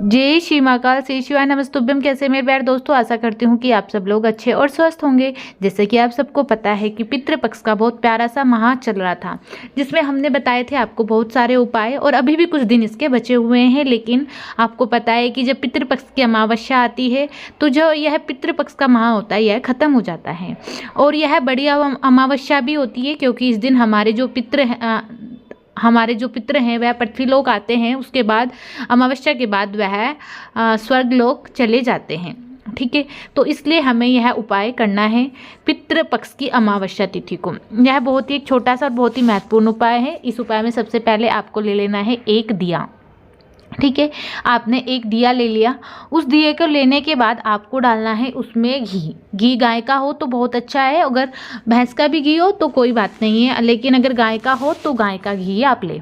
जय श्री महाकाल, श्री शिवाय नमस्तुभ्यम। कैसे मेरे प्यारे दोस्तों, आशा करती हूँ कि आप सब लोग अच्छे और स्वस्थ होंगे। जैसे कि आप सबको पता है कि पितृपक्ष का बहुत प्यारा सा माह चल रहा था, जिसमें हमने बताए थे आपको बहुत सारे उपाय, और अभी भी कुछ दिन इसके बचे हुए हैं। लेकिन आपको पता है कि जब पितृपक्ष की अमावस्या आती है तो जो यह पितृपक्ष का माह होता है यह खत्म हो जाता है, और यह बड़ी अमावस्या भी होती है, क्योंकि इस दिन हमारे जो पितृ हैं वह पृथ्वीलोक आते हैं। उसके बाद अमावस्या के बाद वह स्वर्गलोक चले जाते हैं। ठीक है, तो इसलिए हमें यह उपाय करना है पितृपक्ष की अमावस्या तिथि को। यह बहुत ही एक छोटा सा और बहुत ही महत्वपूर्ण उपाय है। इस उपाय में सबसे पहले आपको ले लेना है एक दिया। ठीक है, आपने एक दिया ले लिया। उस दिए को लेने के बाद आपको डालना है उसमें घी गाय का हो तो बहुत अच्छा है, अगर भैंस का भी घी हो तो कोई बात नहीं है, लेकिन अगर गाय का हो तो गाय का घी आप ले।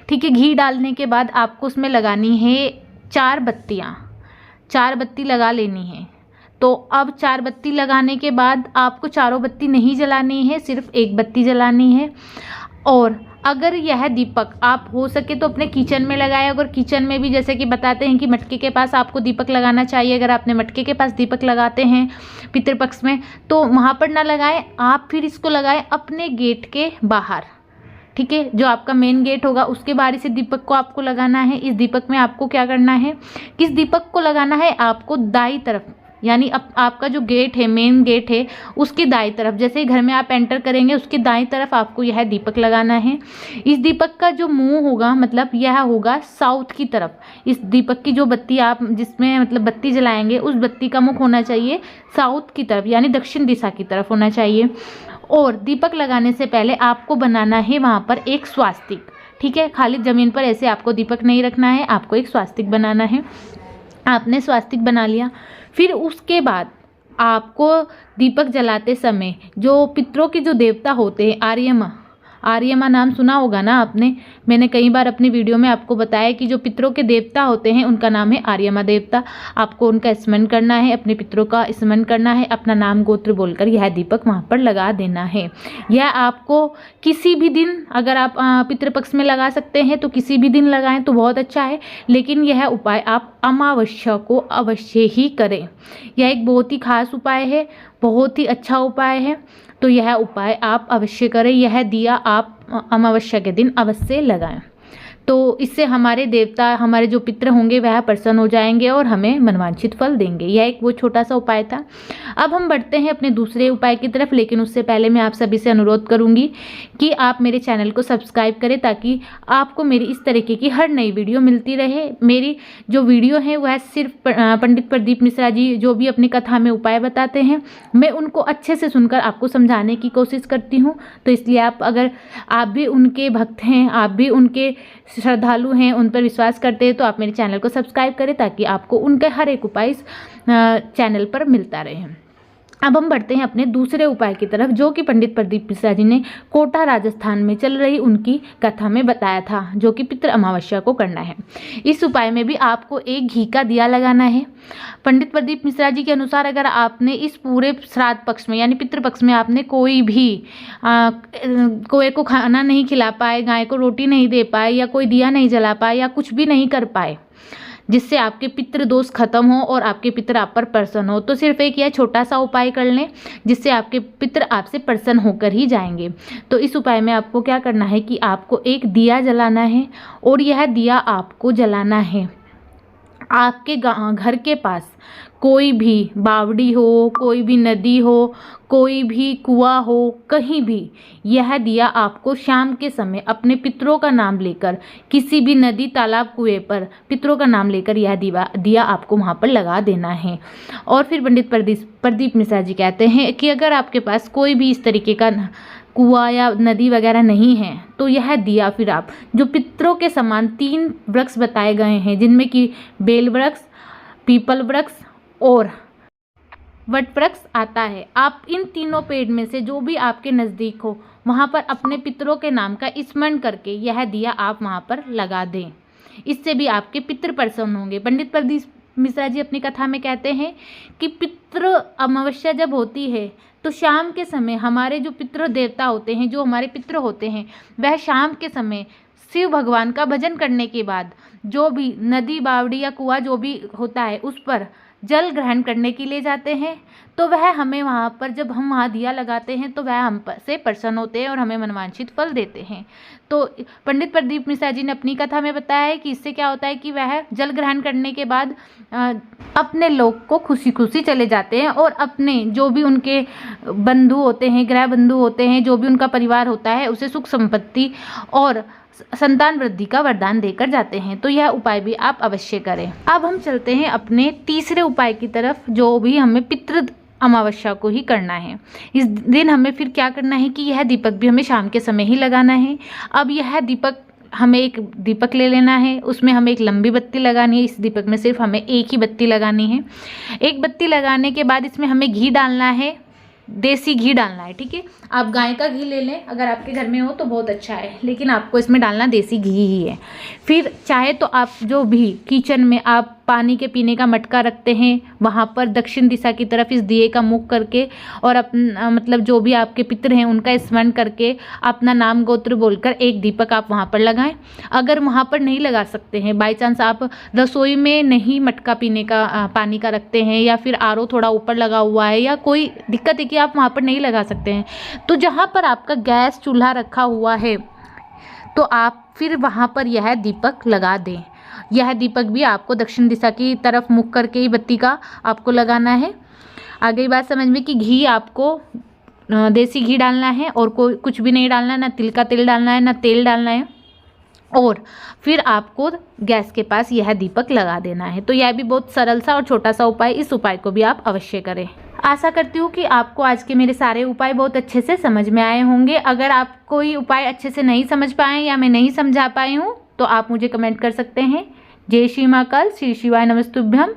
ठीक है, घी डालने के बाद आपको उसमें लगानी है 4 बत्तियाँ। 4 बत्ती लगा लेनी है। तो अब 4 बत्ती लगाने के बाद आपको चारों बत्ती नहीं जलानी है, सिर्फ एक बत्ती जलानी है। और अगर यह दीपक आप हो सके तो अपने किचन में लगाएं। अगर किचन में भी जैसे कि बताते हैं कि मटके के पास आपको दीपक लगाना चाहिए, अगर आपने मटके के पास दीपक लगाते हैं पितृपक्ष में तो वहाँ पर ना लगाएं, आप फिर इसको लगाएं अपने गेट के बाहर। ठीक है, जो आपका मेन गेट होगा उसके बाहर से दीपक को आपको लगाना है। इस दीपक में आपको क्या करना है, किस दीपक को लगाना है, आपको दाईं तरफ, यानी आपका जो गेट है, मेन गेट है, उसके दाईं तरफ, जैसे ही घर में आप एंटर करेंगे उसके दाईं तरफ आपको यह दीपक लगाना है। इस दीपक का जो मुंह होगा, मतलब यह होगा साउथ की तरफ। इस दीपक की जो बत्ती आप जिसमें मतलब बत्ती जलाएंगे उस बत्ती का मुख होना चाहिए साउथ की तरफ, यानी दक्षिण दिशा की तरफ होना चाहिए। और दीपक लगाने से पहले आपको बनाना है वहाँ पर एक स्वास्तिक। ठीक है, खाली ज़मीन पर ऐसे आपको दीपक नहीं रखना है, आपको एक स्वास्तिक बनाना है। आपने स्वास्तिक बना लिया, फिर उसके बाद आपको दीपक जलाते समय जो पितरों के जो देवता होते हैं, आर्यमा नाम सुना होगा ना आपने। मैंने कई बार अपनी वीडियो में आपको बताया कि जो पितरों के देवता होते हैं उनका नाम है आर्यमा देवता। आपको उनका स्मरण करना है, अपने पितरों का स्मरण करना है, अपना नाम गोत्र बोलकर यह दीपक वहाँ पर लगा देना है। यह आपको किसी भी दिन, अगर आप पितृपक्ष में लगा सकते हैं तो किसी भी दिन लगाएं तो बहुत अच्छा है, लेकिन यह उपाय आप अमावस्या को अवश्य ही करें। यह एक बहुत ही खास उपाय है, बहुत ही अच्छा उपाय है, तो यह उपाय आप अवश्य करें। यह दिया आप अमावस्या के दिन अवश्य लगाएं, तो इससे हमारे देवता, हमारे जो पितृ होंगे वह प्रसन्न हो जाएंगे और हमें मनवांछित फल देंगे। यह एक वो छोटा सा उपाय था। अब हम बढ़ते हैं अपने दूसरे उपाय की तरफ, लेकिन उससे पहले मैं आप सभी से अनुरोध करूंगी कि आप मेरे चैनल को सब्सक्राइब करें, ताकि आपको मेरी इस तरीके की हर नई वीडियो मिलती रहे। मेरी जो वीडियो है वह सिर्फ पंडित प्रदीप मिश्रा जी जो भी अपनी कथा में उपाय बताते हैं, मैं उनको अच्छे से सुनकर आपको समझाने की कोशिश करती हूँ। तो इसलिए आप भी उनके भक्त हैं, आप भी उनके श्रद्धालु हैं, उन पर विश्वास करते हैं, तो आप मेरे चैनल को सब्सक्राइब करें ताकि आपको उनका हर एक उपाय इस चैनल पर मिलता रहे। अब हम बढ़ते हैं अपने दूसरे उपाय की तरफ, जो कि पंडित प्रदीप मिश्रा जी ने कोटा राजस्थान में चल रही उनकी कथा में बताया था, जो कि पितृ अमावस्या को करना है। इस उपाय में भी आपको एक घी का दिया लगाना है। पंडित प्रदीप मिश्रा जी के अनुसार अगर आपने इस पूरे श्राद्ध पक्ष में, यानी पितृपक्ष में आपने कोई भी कोई को खाना नहीं खिला पाए, गाय को रोटी नहीं दे पाए, या कोई दिया नहीं जला पाए, या कुछ भी नहीं कर पाए जिससे आपके पितृ दोष खत्म हो और आपके पितृ आप पर प्रसन्न हो, तो सिर्फ एक यह छोटा सा उपाय कर लें, जिससे आपके पितृ आपसे प्रसन्न होकर ही जाएंगे। तो इस उपाय में आपको क्या करना है कि आपको एक दिया जलाना है, और यह दिया आपको जलाना है आपके घर के पास कोई भी बावड़ी हो, कोई भी नदी हो, कोई भी कुआं हो, कहीं भी यह दिया आपको शाम के समय अपने पितरों का नाम लेकर, किसी भी नदी, तालाब, कुएं पर पितरों का नाम लेकर यह दिया आपको वहाँ पर लगा देना है। और फिर पंडित प्रदीप मिश्रा जी कहते हैं कि अगर आपके पास कोई भी इस तरीके का कुआं या नदी वगैरह नहीं है तो यह दिया फिर आप जो पितरों के समान 3 वृक्ष बताए गए हैं, जिनमें कि बेल वृक्ष, पीपल वृक्ष और वट वृक्ष आता है, आप इन तीनों पेड़ में से जो भी आपके नज़दीक हो वहाँ पर अपने पितरों के नाम का स्मरण करके यह दिया आप वहाँ पर लगा दें। इससे भी आपके पितृ प्रसन्न होंगे। पंडित प्रदीप मिश्रा जी अपनी कथा में कहते हैं कि पितृ अमावस्या जब होती है तो शाम के समय हमारे जो पितृ देवता होते हैं, जो हमारे पितृ होते हैं, वह शाम के समय शिव भगवान का भजन करने के बाद जो भी नदी, बावड़ी या कुआं जो भी होता है उस पर जल ग्रहण करने के लिए जाते हैं, तो वह हमें वहाँ पर, जब हम वहाँ दिया लगाते हैं तो वह हम से प्रसन्न होते हैं और हमें मनवांछित फल देते हैं। तो पंडित प्रदीप मिश्रा जी ने अपनी कथा में बताया है कि इससे क्या होता है कि वह जल ग्रहण करने के बाद अपने लोक को खुशी खुशी चले जाते हैं और अपने जो भी उनके बंधु होते हैं, गृह बंधु होते हैं, जो भी उनका परिवार होता है, उसे सुख संपत्ति और संतान वृद्धि का वरदान देकर जाते हैं। तो यह उपाय भी आप अवश्य करें। अब हम चलते हैं अपने तीसरे उपाय की तरफ, जो भी हमें पितृ अमावस्या को ही करना है। इस दिन हमें फिर क्या करना है कि यह दीपक भी हमें शाम के समय ही लगाना है। अब यह दीपक, हमें एक दीपक ले लेना है, उसमें हमें एक लंबी बत्ती लगानी है। इस दीपक में सिर्फ हमें एक ही बत्ती लगानी है। एक बत्ती लगाने के बाद इसमें हमें घी डालना है, देसी घी डालना है। ठीक है, आप गाय का घी ले लें, अगर आपके घर में हो तो बहुत अच्छा है, लेकिन आपको इसमें डालना देसी घी ही है। फिर चाहे तो आप जो भी किचन में आप पानी के पीने का मटका रखते हैं, वहाँ पर दक्षिण दिशा की तरफ इस दिए का मुख करके और अपना मतलब जो भी आपके पितृ हैं उनका स्मरण करके अपना नाम गोत्र बोलकर एक दीपक आप वहाँ पर लगाएं। अगर वहाँ पर नहीं लगा सकते हैं, बाई चांस आप रसोई में नहीं मटका पीने का पानी का रखते हैं, या फिर आरओ थोड़ा ऊपर लगा हुआ है, या कोई दिक्कत है कि आप वहाँ पर नहीं लगा सकते हैं, तो जहाँ पर आपका गैस चूल्हा रखा हुआ है तो आप फिर वहाँ पर यह दीपक लगा दें। यह दीपक भी आपको दक्षिण दिशा की तरफ मुख करके ही बत्ती का आपको लगाना है। आगे बात समझ में कि घी आपको देसी घी डालना है और कोई कुछ भी नहीं डालना है, ना तिल का तेल डालना है, ना तेल डालना है, और फिर आपको गैस के पास यह दीपक लगा देना है। तो यह भी बहुत सरल सा और छोटा सा उपाय, इस उपाय को भी आप अवश्य करें। आशा करती हूँ कि आपको आज के मेरे सारे उपाय बहुत अच्छे से समझ में आए होंगे। अगर आप कोई उपाय अच्छे से नहीं समझ पाए या मैं नहीं समझा पाई हूँ तो आप मुझे कमेंट कर सकते हैं। जय श्री महाकाल, श्री शिवाय नमस्तुभ्यम।